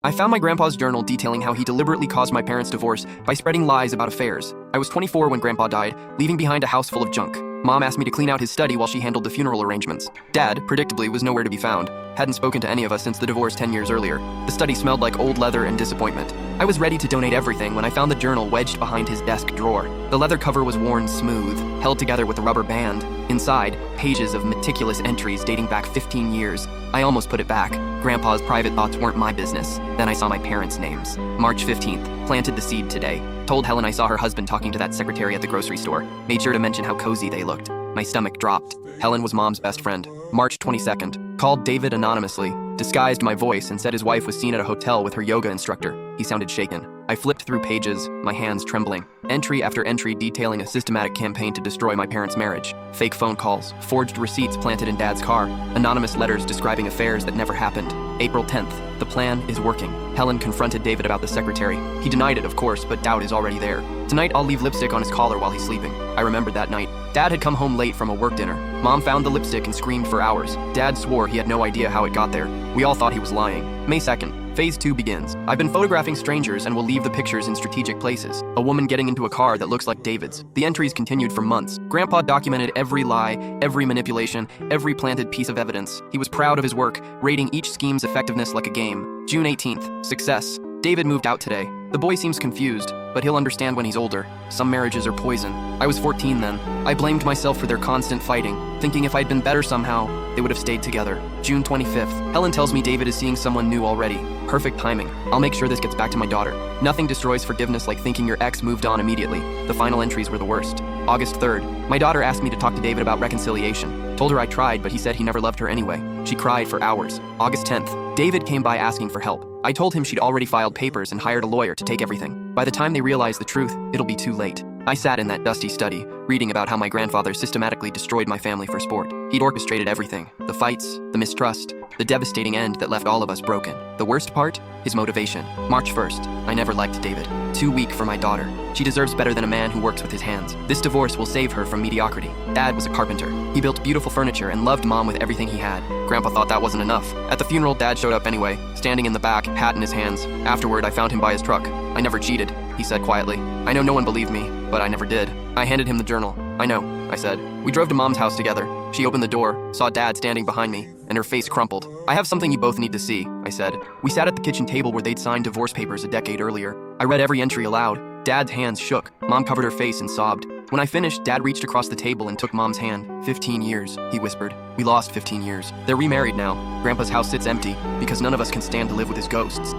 I found my grandpa's journal detailing how he deliberately caused my parents' divorce by spreading lies about affairs. I was 24 when Grandpa died, leaving behind a house full of junk. Mom asked me to clean out his study while she handled the funeral arrangements. Dad, predictably, was nowhere to be found. Hadn't spoken to any of us since the divorce 10 years earlier. The study smelled like old leather and disappointment. I was ready to donate everything when I found the journal wedged behind his desk drawer. The leather cover was worn smooth, held together with a rubber band. Inside, pages of meticulous entries dating back 15 years. I almost put it back. Grandpa's private thoughts weren't my business. Then I saw my parents' names. March 15th, planted the seed today. Told Helen I saw her husband talking to that secretary at the grocery store. Made sure to mention how cozy they looked. My stomach dropped. Helen was Mom's best friend. March 22nd, called David anonymously, disguised my voice and said his wife was seen at a hotel with her yoga instructor. He sounded shaken. I flipped through pages, my hands trembling. Entry after entry detailing a systematic campaign to destroy my parents' marriage. Fake phone calls, forged receipts planted in Dad's car, anonymous letters describing affairs that never happened. April 10th, the plan is working. Helen confronted David about the secretary. He denied it, of course, but doubt is already there. Tonight, I'll leave lipstick on his collar while he's sleeping. I remembered that night. Dad had come home late from a work dinner. Mom found the lipstick and screamed for hours. Dad swore he had no idea how it got there. We all thought he was lying. May 2nd, Phase 2 begins. I've been photographing strangers and will leave the pictures in strategic places. A woman getting into a car that looks like David's. The entries continued for months. Grandpa documented every lie, every manipulation, every planted piece of evidence. He was proud of his work, rating each scheme's effectiveness like a game. June 18th, success. David moved out today. The boy seems confused, but he'll understand when he's older. Some marriages are poison. I was 14 then. I blamed myself for their constant fighting, thinking if I'd been better somehow, they would have stayed together. June 25th. Helen tells me David is seeing someone new already. Perfect timing. I'll make sure this gets back to my daughter. Nothing destroys forgiveness like thinking your ex moved on immediately. The final entries were the worst. August 3rd. My daughter asked me to talk to David about reconciliation. Told her I tried, but he said he never loved her anyway. She cried for hours. August 10th. David came by asking for help. I told him she'd already filed papers and hired a lawyer to take everything. By the time they realize the truth, it'll be too late. I sat in that dusty study, reading about how my grandfather systematically destroyed my family for sport. He'd orchestrated everything. The fights, the mistrust, the devastating end that left all of us broken. The worst part? His motivation. March 1st. I never liked David. Too weak for my daughter. She deserves better than a man who works with his hands. This divorce will save her from mediocrity. Dad was a carpenter. He built beautiful furniture and loved Mom with everything he had. Grandpa thought that wasn't enough. At the funeral, Dad showed up anyway, standing in the back, hat in his hands. Afterward, I found him by his truck. I never cheated, he said quietly. I know no one believed me, but I never did. I handed him the journal. I know, I said. We drove to Mom's house together. She opened the door, saw Dad standing behind me, and her face crumpled. I have something you both need to see, I said. We sat at the kitchen table where they'd signed divorce papers a decade earlier. I read every entry aloud. Dad's hands shook. Mom covered her face and sobbed. When I finished, Dad reached across the table and took Mom's hand. 15 years, he whispered. We lost 15 years. They're remarried now. Grandpa's house sits empty because none of us can stand to live with his ghosts.